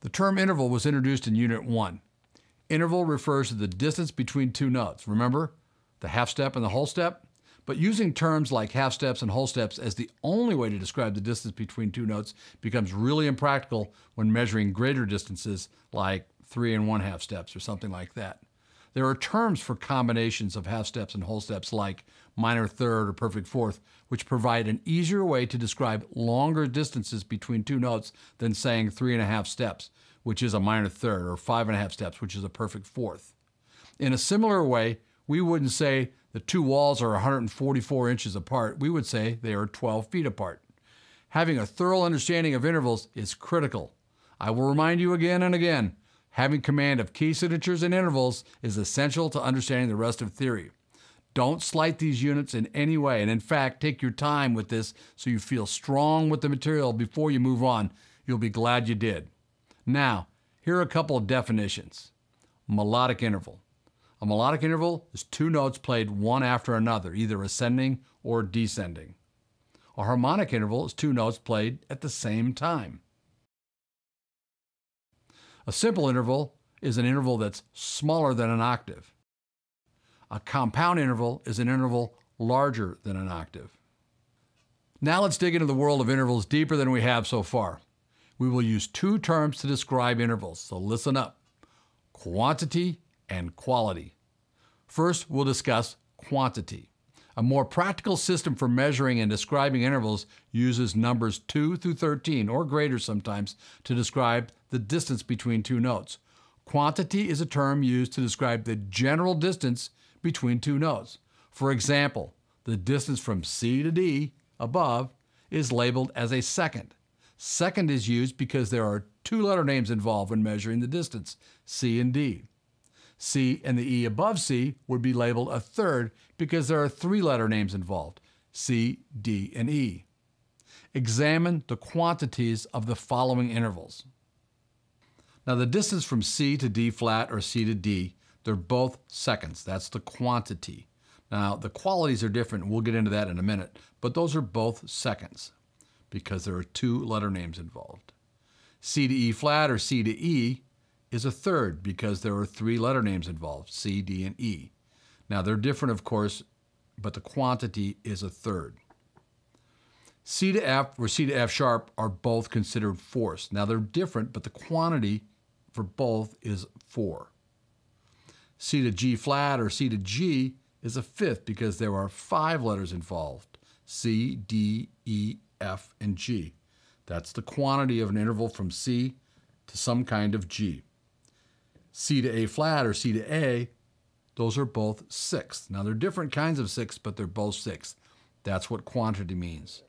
The term interval was introduced in Unit 1. Interval refers to the distance between two notes. Remember, the half step and the whole step? But using terms like half steps and whole steps as the only way to describe the distance between two notes becomes really impractical when measuring greater distances like 3 1/2 steps or something like that. There are terms for combinations of half steps and whole steps like minor third or perfect fourth, which provide an easier way to describe longer distances between two notes than saying 3 1/2 steps, which is a minor third, or 5 1/2 steps, which is a perfect fourth. In a similar way, we wouldn't say the two walls are 144 inches apart. We would say they are 12 feet apart. Having a thorough understanding of intervals is critical. I will remind you again and again, having command of key signatures and intervals is essential to understanding the rest of theory. Don't slight these units in any way, and in fact, take your time with this so you feel strong with the material before you move on. You'll be glad you did. Now, here are a couple of definitions. Melodic interval. A melodic interval is two notes played one after another, either ascending or descending. A harmonic interval is two notes played at the same time. A simple interval is an interval that's smaller than an octave. A compound interval is an interval larger than an octave. Now let's dig into the world of intervals deeper than we have so far. We will use two terms to describe intervals, so listen up: quantity and quality. First, we'll discuss quantity. A more practical system for measuring and describing intervals uses numbers 2 through 13, or greater sometimes, to describe the distance between two notes. Quantity is a term used to describe the general distance between two notes. For example, the distance from C to D above is labeled as a second. Second is used because there are two letter names involved when measuring the distance, C and D. C and the E above C would be labeled a third because there are three letter names involved, C, D, and E. Examine the quantities of the following intervals. Now the distance from C to D flat or C to D, they're both seconds. That's the quantity. Now the qualities are different. We'll get into that in a minute, but those are both seconds because there are two letter names involved. C to E flat or C to E is a third because there are three letter names involved, C, D, and E. Now they're different, of course, but the quantity is a third. C to F or C to F sharp are both considered fourths. Now they're different, but the quantity for both is 4. C to G flat or C to G is a fifth because there are 5 letters involved, C, D, E, F, and G. That's the quantity of an interval from C to some kind of G. C to A flat or C to A, those are both sixths. Now they're different kinds of sixths, but they're both sixths. That's what quantity means.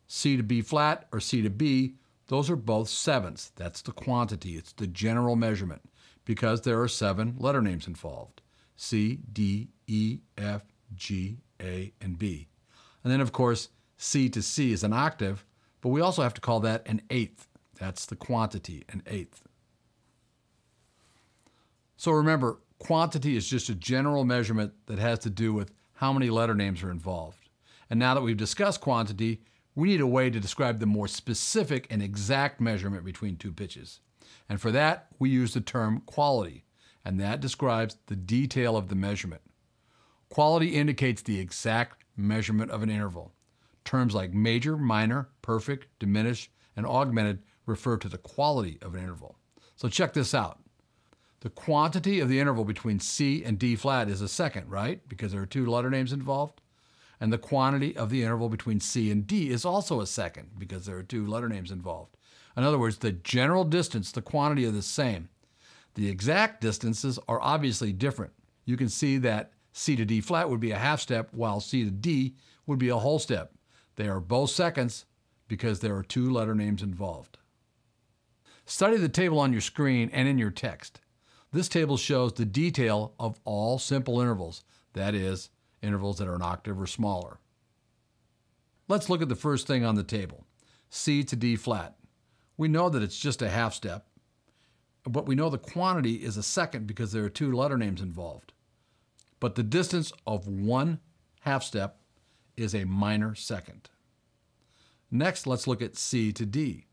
C to B flat or C to B, those are both sevenths. That's the quantity. It's the general measurement because there are 7 letter names involved, C, D, E, F, G, A, and B. And then, of course, C to C is an octave, but we also have to call that an eighth. That's the quantity, an eighth. So remember, quantity is just a general measurement that has to do with how many letter names are involved. And now that we've discussed quantity, we need a way to describe the more specific and exact measurement between two pitches. And for that, we use the term quality, and that describes the detail of the measurement. Quality indicates the exact measurement of an interval. Terms like major, minor, perfect, diminished, and augmented refer to the quality of an interval. So check this out. The quantity of the interval between C and D flat is a second, right? Because there are 2 letter names involved. And the quantity of the interval between C and D is also a second because there are 2 letter names involved. In other words, the general distance, the quantity are the same. The exact distances are obviously different. You can see that C to D flat would be a half step while C to D would be a whole step. They are both seconds because there are 2 letter names involved. Study the table on your screen and in your text. This table shows the detail of all simple intervals, that is, intervals that are an octave or smaller. Let's look at the first thing on the table, C to D flat. We know that it's just a half step, but we know the quantity is a second because there are 2 letter names involved. But the distance of 1 half step is a minor second. Next, let's look at C to D.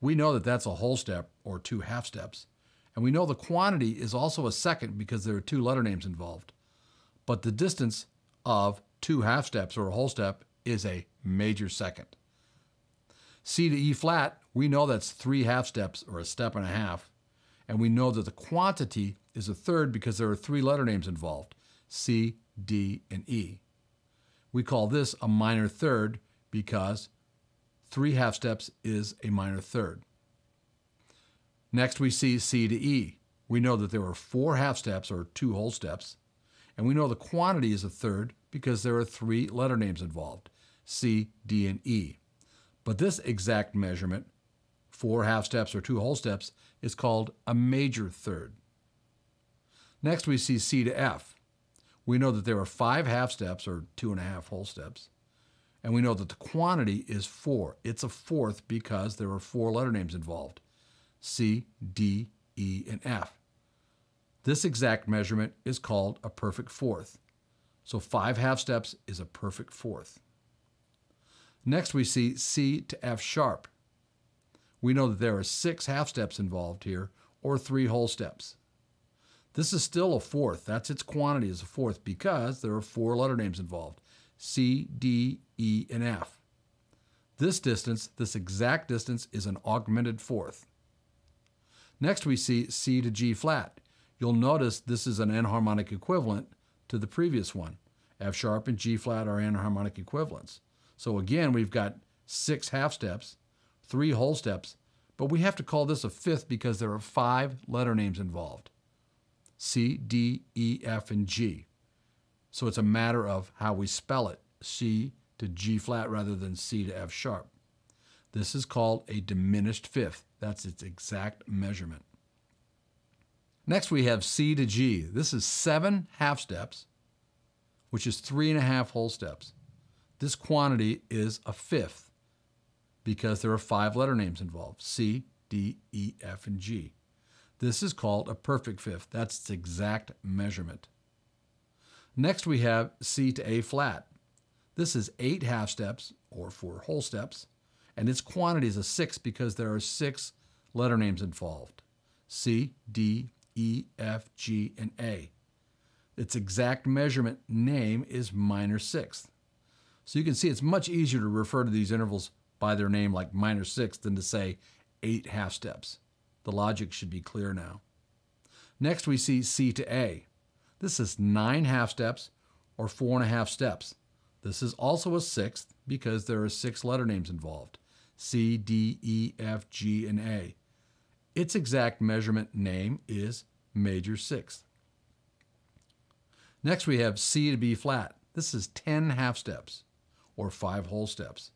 we know that that's a whole step or 2 half steps. And we know the quantity is also a second because there are 2 letter names involved. But the distance of 2 half steps or a whole step is a major second. C to E flat, we know that's 3 half steps or a step and a half. And we know that the quantity is a third because there are 3 letter names involved, C, D, and E. We call this a minor third because 3 half steps is a minor third. Next we see C to E. We know that there are 4 half steps or 2 whole steps, and we know the quantity is a third because there are 3 letter names involved, C, D, and E. But this exact measurement, 4 half steps or 2 whole steps, is called a major third. Next we see C to F. We know that there are 5 half steps or 2.5 whole steps, and we know that the quantity is 4. It's a fourth because there are 4 letter names involved, C, D, E, and F. This exact measurement is called a perfect fourth. So 5 half steps is a perfect fourth. Next we see C to F sharp. We know that there are 6 half steps involved here, or 3 whole steps. This is still a fourth. That's its quantity as a fourth because there are 4 letter names involved, C, D, E, and F. This distance, this exact distance, is an augmented fourth. Next we see C to G flat. You'll notice this is an enharmonic equivalent to the previous one. F sharp and G flat are enharmonic equivalents. So again, we've got 6 half steps, 3 whole steps, but we have to call this a fifth because there are 5 letter names involved, C, D, E, F, and G. So it's a matter of how we spell it, C to G flat rather than C to F sharp. This is called a diminished fifth. That's its exact measurement. Next we have C to G. This is 7 half steps, which is 3.5 whole steps. This quantity is a fifth because there are 5 letter names involved, C, D, E, F, and G. This is called a perfect fifth. That's its exact measurement. Next we have C to A flat. This is 8 half steps, or 4 whole steps, and its quantity is a sixth because there are 6 letter names involved, C, D, E, F, G, and A. Its exact measurement name is minor sixth. So you can see it's much easier to refer to these intervals by their name like minor sixth than to say 8 half steps. The logic should be clear now. Next we see C to A. This is 9 half steps or 4.5 steps. This is also a sixth because there are 6 letter names involved, C, D, E, F, G, and A. Its exact measurement name is major sixth. Next we have C to B flat. This is 10 half steps or 5 whole steps.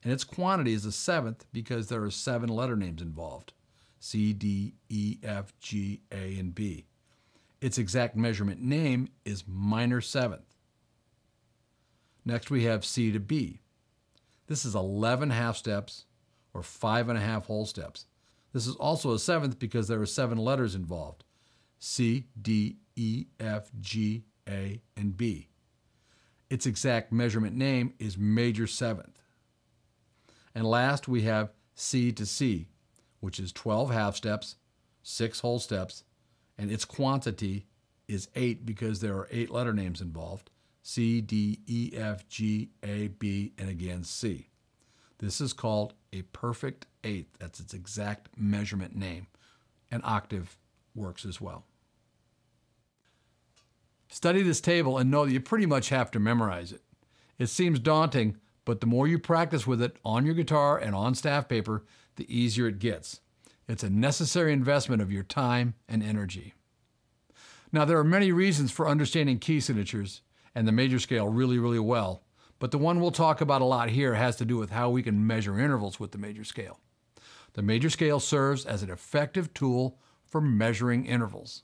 And its quantity is a seventh because there are 7 letter names involved, C, D, E, F, G, A, and B. Its exact measurement name is minor seventh. Next we have C to B. This is 11 half steps or 5.5 whole steps. This is also a seventh because there are 7 letters involved, C, D, E, F, G, A, and B. Its exact measurement name is major seventh. And last we have C to C, which is 12 half steps, 6 whole steps, and its quantity is 8 because there are 8 letter names involved, C, D, E, F, G, A, B, and again C. This is called a perfect eighth. That's its exact measurement name. An octave works as well. Study this table and know that you pretty much have to memorize it. It seems daunting, but the more you practice with it on your guitar and on staff paper, the easier it gets. It's a necessary investment of your time and energy. Now, there are many reasons for understanding key signatures and the major scale really well, but the one we'll talk about a lot here has to do with how we can measure intervals with the major scale. The major scale serves as an effective tool for measuring intervals.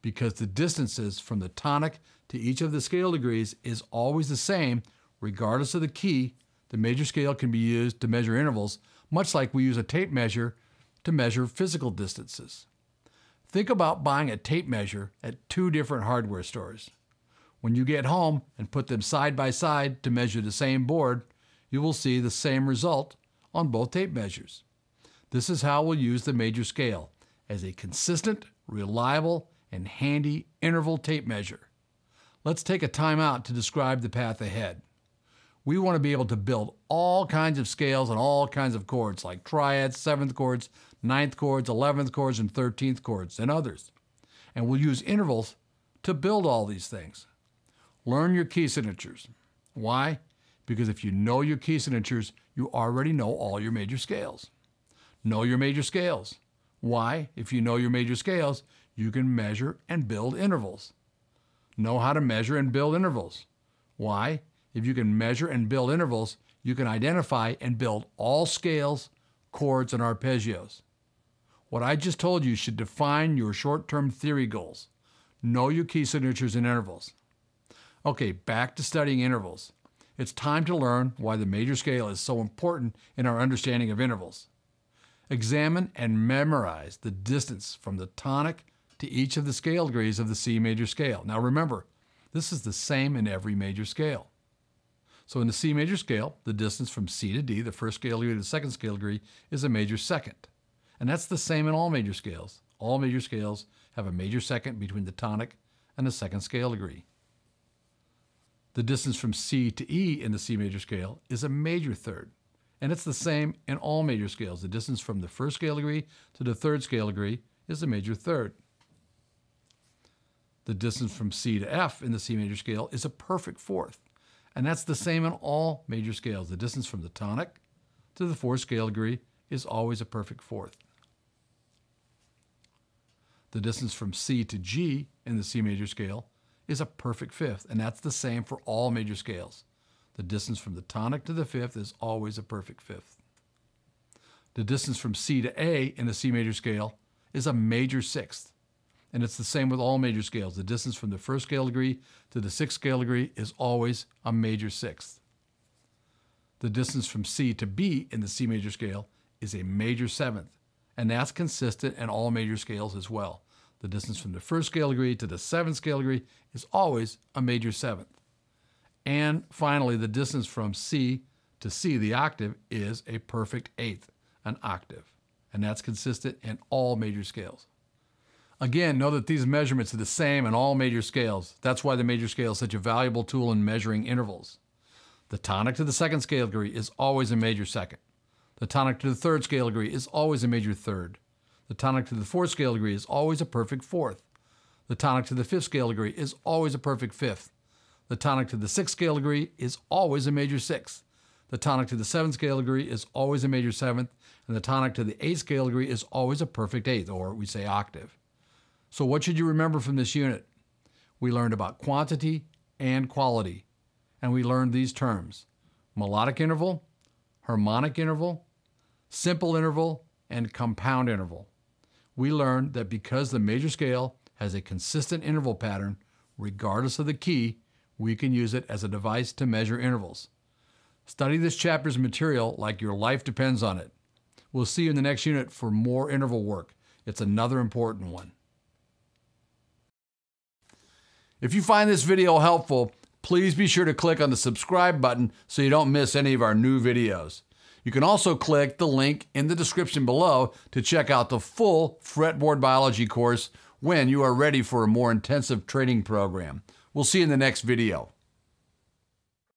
Because the distances from the tonic to each of the scale degrees is always the same, regardless of the key, the major scale can be used to measure intervals, much like we use a tape measure to measure physical distances. Think about buying a tape measure at 2 different hardware stores. When you get home and put them side by side to measure the same board, you will see the same result on both tape measures. This is how we'll use the major scale as a consistent, reliable, and handy interval tape measure. Let's take a time out to describe the path ahead. We want to be able to build all kinds of scales and all kinds of chords like triads, 7th chords, 9th chords, 11th chords, and 13th chords, and others. And we'll use intervals to build all these things. Learn your key signatures. Why? Because if you know your key signatures, you already know all your major scales. Know your major scales. Why? If you know your major scales, you can measure and build intervals. Know how to measure and build intervals. Why? If you can measure and build intervals, you can identify and build all scales, chords, and arpeggios. What I just told you should define your short-term theory goals. Know your key signatures and intervals. Okay, back to studying intervals. It's time to learn why the major scale is so important in our understanding of intervals. Examine and memorize the distance from the tonic to each of the scale degrees of the C major scale. Now remember, this is the same in every major scale. So in the C major scale, the distance from C to D, the first scale degree to the second scale degree, is a major second. And that's the same in all major scales. All major scales have a major second between the tonic and the second scale degree. The distance from C to E in the C major scale is a major third. And it's the same in all major scales. The distance from the first scale degree to the third scale degree is a major third. The distance from C to F in the C major scale is a perfect fourth. And that's the same in all major scales. The distance from the tonic to the fourth scale degree is always a perfect fourth. The distance from C to G in the C major scale is a perfect fifth, and that's the same for all major scales. The distance from the tonic to the fifth is always a perfect fifth. The distance from C to A in the C major scale is a major sixth, and it's the same with all major scales. The distance from the first scale degree to the sixth scale degree is always a major sixth. The distance from C to B in the C major scale is a major seventh, and that's consistent in all major scales as well. The distance from the first scale degree to the seventh scale degree is always a major seventh. And finally, the distance from C to C, the octave, is a perfect eighth, an octave, and that's consistent in all major scales. Again, know that these measurements are the same in all major scales. That's why the major scale is such a valuable tool in measuring intervals. The tonic to the second scale degree is always a major second. The tonic to the third scale degree is always a major third. The tonic to the fourth scale degree is always a perfect fourth. The tonic to the fifth scale degree is always a perfect fifth. The tonic to the sixth scale degree is always a major sixth. The tonic to the seventh scale degree is always a major seventh. And the tonic to the eighth scale degree is always a perfect eighth, or we say octave. So what should you remember from this unit? We learned about quantity and quality, and we learned these terms: melodic interval, harmonic interval, simple interval, and compound interval. We learned that because the major scale has a consistent interval pattern, regardless of the key, we can use it as a device to measure intervals. Study this chapter's material like your life depends on it. We'll see you in the next unit for more interval work. It's another important one. If you find this video helpful, please be sure to click on the subscribe button so you don't miss any of our new videos. You can also click the link in the description below to check out the full fretboard biology course when you are ready for a more intensive training program. We'll see you in the next video.